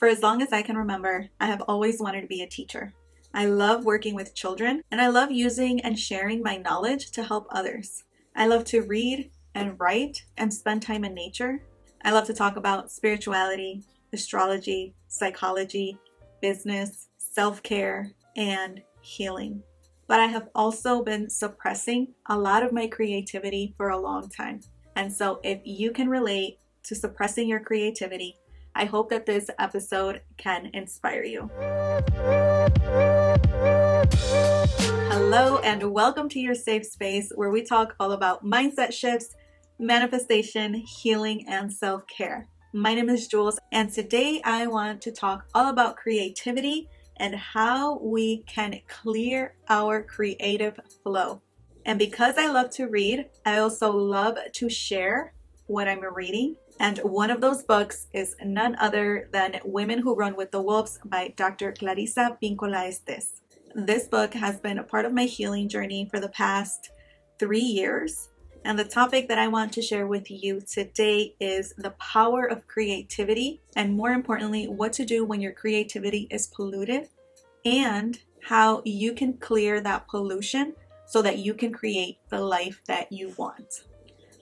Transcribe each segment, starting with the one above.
For as long as I can remember, I have always wanted to be a teacher. I love working with children, and I love using and sharing my knowledge to help others. I love to read and write and spend time in nature. I love to talk about spirituality, astrology, psychology, business, self-care, and healing. But I have also been suppressing a lot of my creativity for a long time. And so if you can relate to suppressing your creativity, I hope that this episode can inspire you. Hello, and welcome to your safe space where we talk all about mindset shifts, manifestation, healing, and self-care. My name is Jules, and today I want to talk all about creativity and how we can clear our creative flow. And because I love to read, I also love to share what I'm reading. And one of those books is none other than Women Who Run with the Wolves by Dr. Clarissa Pinkola Estés. This book has been a part of my healing journey for the past 3 years. And the topic that I want to share with you today is the power of creativity, and more importantly, what to do when your creativity is polluted and how you can clear that pollution so that you can create the life that you want.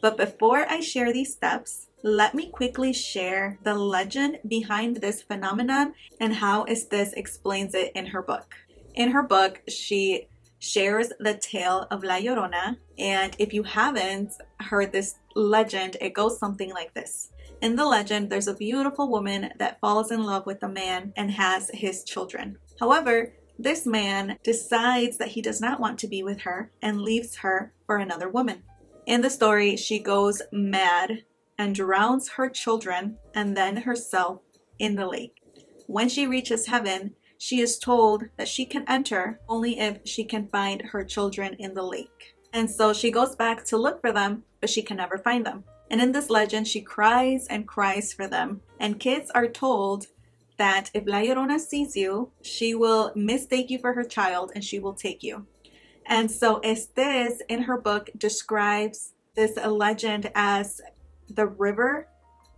But before I share these steps, let me quickly share the legend behind this phenomenon and how Estés explains it in her book. In her book, she shares the tale of La Llorona, and if you haven't heard this legend, it goes something like this. In the legend, there's a beautiful woman that falls in love with a man and has his children. However, this man decides that he does not want to be with her and leaves her for another woman. In the story, she goes mad and drowns her children and then herself in the lake. When she reaches heaven, she is told that she can enter only if she can find her children in the lake. And so she goes back to look for them, but she can never find them. And in this legend, she cries and cries for them. And kids are told that if La Llorona sees you, she will mistake you for her child and she will take you. And so Estés in her book describes this legend as the river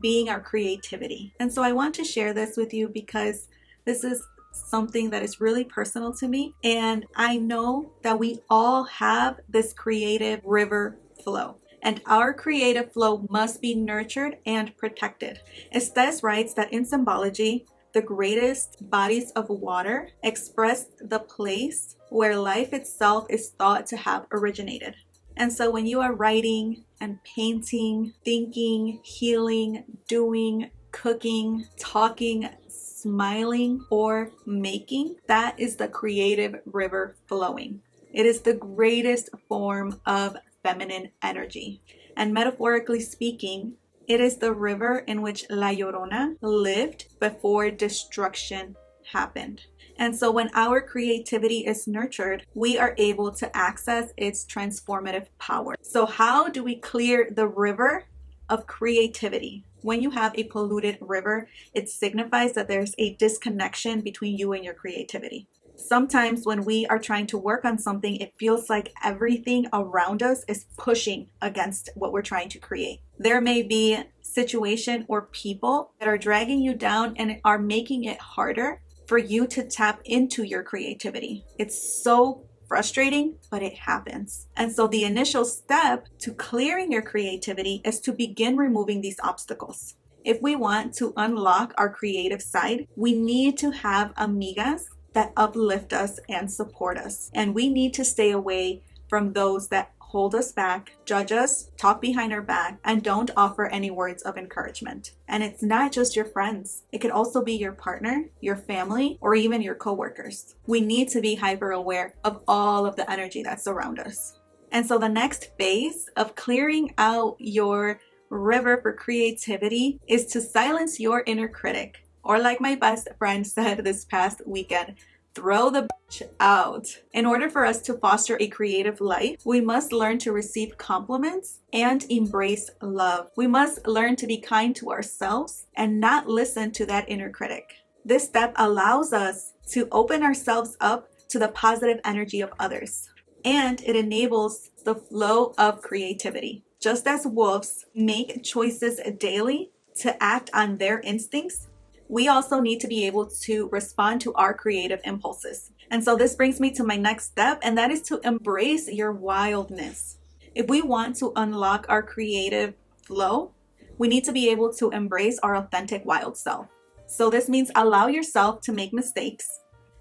being our creativity. And so I want to share this with you because this is something that is really personal to me. And I know that we all have this creative river flow. And our creative flow must be nurtured and protected. Estés writes that in symbology, the greatest bodies of water express the place where life itself is thought to have originated. And so when you are writing and painting, thinking, healing, doing, cooking, talking, smiling, or making, that is the creative river flowing. It is the greatest form of feminine energy. And metaphorically speaking, it is the river in which La Llorona lived before destruction happened. And so when our creativity is nurtured, we are able to access its transformative power. So how do we clear the river of creativity? When you have a polluted river, it signifies that there's a disconnection between you and your creativity. Sometimes when we are trying to work on something, it feels like everything around us is pushing against what we're trying to create. There may be situation or people that are dragging you down and are making it harder for you to tap into your creativity. It's so frustrating, but it happens. And so the initial step to clearing your creativity is to begin removing these obstacles. If we want to unlock our creative side, we need to have amigas that uplift us and support us. And we need to stay away from those that hold us back, judge us, talk behind our back, and don't offer any words of encouragement. And it's not just your friends. It could also be your partner, your family, or even your coworkers. We need to be hyper aware of all of the energy that's around us. And so the next phase of clearing out your river for creativity is to silence your inner critic. Or like my best friend said this past weekend, throw the bitch out. In order for us to foster a creative life, we must learn to receive compliments and embrace love. We must learn to be kind to ourselves and not listen to that inner critic. This step allows us to open ourselves up to the positive energy of others, and it enables the flow of creativity. Just as wolves make choices daily to act on their instincts, we also need to be able to respond to our creative impulses. And so this brings me to my next step, and that is to embrace your wildness. If we want to unlock our creative flow, we need to be able to embrace our authentic wild self. So this means allow yourself to make mistakes,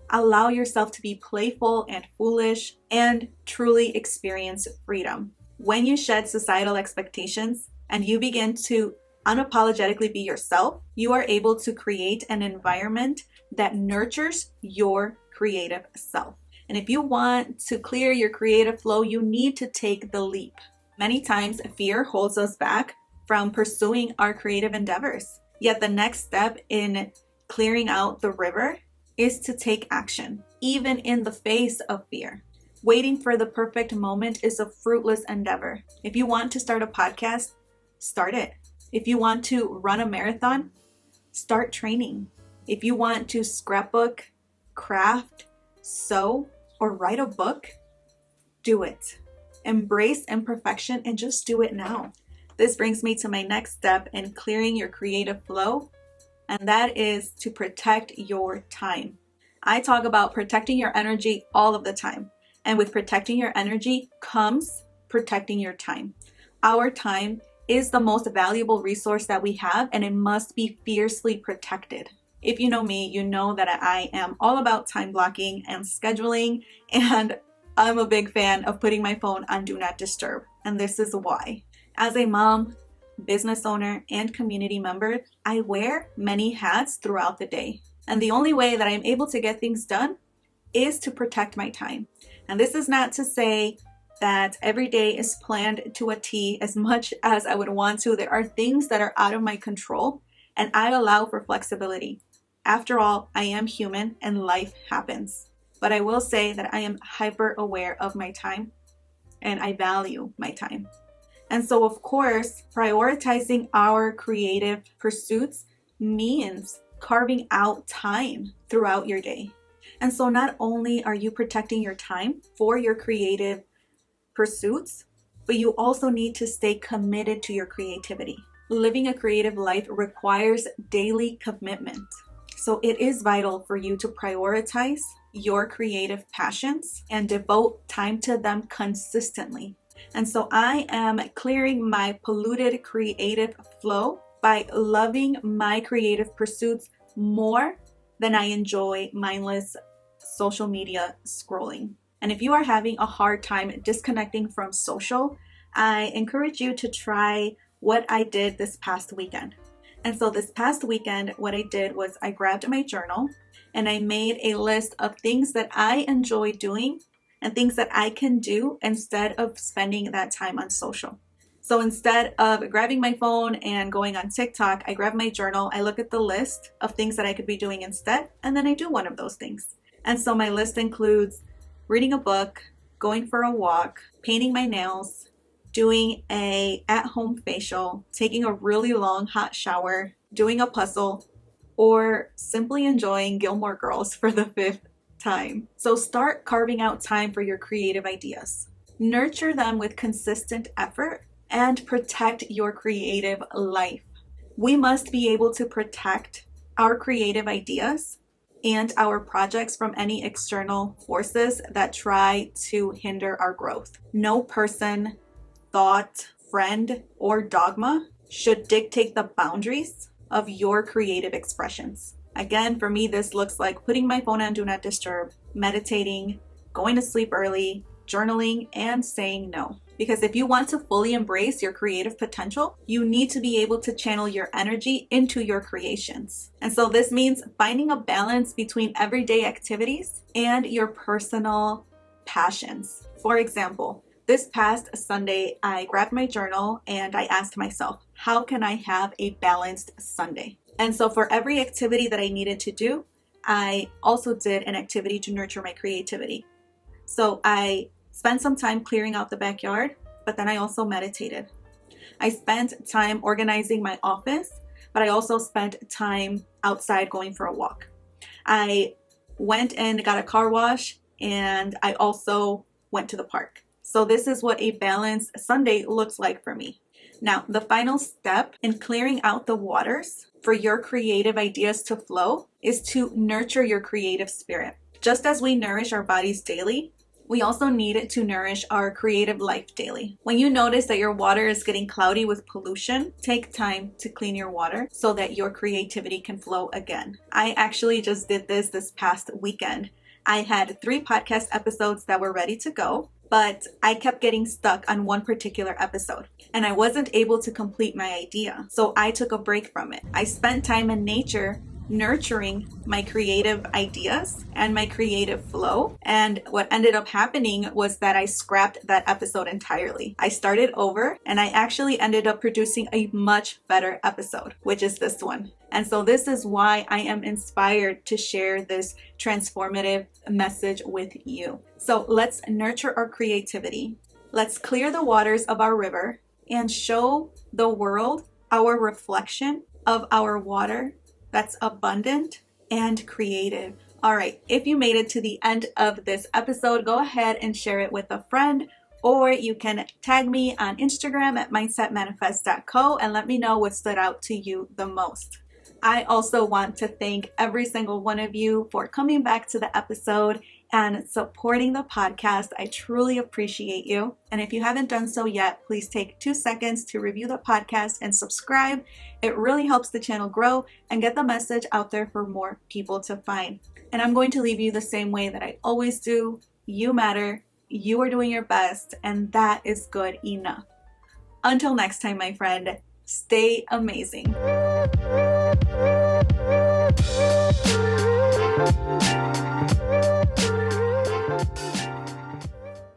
allow yourself to be playful and foolish, and truly experience freedom. When you shed societal expectations and you begin to unapologetically be yourself, you are able to create an environment that nurtures your creative self. And if you want to clear your creative flow, you need to take the leap. Many times, fear holds us back from pursuing our creative endeavors. Yet the next step in clearing out the river is to take action, even in the face of fear. Waiting for the perfect moment is a fruitless endeavor. If you want to start a podcast, start it. If you want to run a marathon, start training. If you want to scrapbook, craft, sew, or write a book, do it. Embrace imperfection and just do it now. This brings me to my next step in clearing your creative flow, and that is to protect your time. I talk about protecting your energy all of the time. And with protecting your energy comes protecting your time. Our time is the most valuable resource that we have, and it must be fiercely protected. If you know me, you know that I am all about time blocking and scheduling, and I'm a big fan of putting my phone on Do Not Disturb. And this is why. As a mom, business owner, and community member, I wear many hats throughout the day. And the only way that I'm able to get things done is to protect my time. And this is not to say that every day is planned to a T as much as I would want to. There are things that are out of my control, and I allow for flexibility. After all, I am human and life happens. But I will say that I am hyper aware of my time and I value my time. And so, of course, prioritizing our creative pursuits means carving out time throughout your day. And so not only are you protecting your time for your creative pursuits, but you also need to stay committed to your creativity. Living a creative life requires daily commitment. So it is vital for you to prioritize your creative passions and devote time to them consistently. And so I am clearing my polluted creative flow by loving my creative pursuits more than I enjoy mindless social media scrolling. And if you are having a hard time disconnecting from social, I encourage you to try what I did this past weekend. And so this past weekend, what I did was I grabbed my journal and I made a list of things that I enjoy doing and things that I can do instead of spending that time on social. So instead of grabbing my phone and going on TikTok, I grab my journal, I look at the list of things that I could be doing instead, and then I do one of those things. And so my list includes reading a book, going for a walk, painting my nails, doing a at-home facial, taking a really long hot shower, doing a puzzle, or simply enjoying Gilmore Girls for the 5th time. So start carving out time for your creative ideas. Nurture them with consistent effort and protect your creative life. We must be able to protect our creative ideas and our projects from any external forces that try to hinder our growth. No person, thought, friend, or dogma should dictate the boundaries of your creative expressions. Again, for me, this looks like putting my phone on Do Not Disturb, meditating, going to sleep early, journaling, and saying no. Because if you want to fully embrace your creative potential, you need to be able to channel your energy into your creations. And so this means finding a balance between everyday activities and your personal passions. For example, this past Sunday, I grabbed my journal and I asked myself, how can I have a balanced Sunday? And so for every activity that I needed to do, I also did an activity to nurture my creativity. So I spent some time clearing out the backyard, but then I also meditated. I spent time organizing my office, but I also spent time outside going for a walk. I went and got a car wash, and I also went to the park. So this is what a balanced Sunday looks like for me. Now, the final step in clearing out the waters for your creative ideas to flow is to nurture your creative spirit. Just as we nourish our bodies daily, we also need it to nourish our creative life daily. When you notice that your water is getting cloudy with pollution, take time to clean your water so that your creativity can flow again. I actually just did this past weekend. I had 3 podcast episodes that were ready to go, but I kept getting stuck on one particular episode and I wasn't able to complete my idea. So I took a break from it. I spent time in nature nurturing my creative ideas and my creative flow. And what ended up happening was that I scrapped that episode entirely. I started over and I actually ended up producing a much better episode, which is this one. And so this is why I am inspired to share this transformative message with you. So let's nurture our creativity. Let's clear the waters of our river and show the world our reflection of our water that's abundant and creative. All right, if you made it to the end of this episode, go ahead and share it with a friend, or you can tag me on Instagram at MindsetManifest.co and let me know what stood out to you the most. I also want to thank every single one of you for coming back to the episode and supporting the podcast. I truly appreciate you. And if you haven't done so yet, please take 2 seconds to review the podcast and subscribe. It really helps the channel grow and get the message out there for more people to find. And I'm going to leave you the same way that I always do. You matter, you are doing your best, and that is good enough. Until next time, my friend, stay amazing.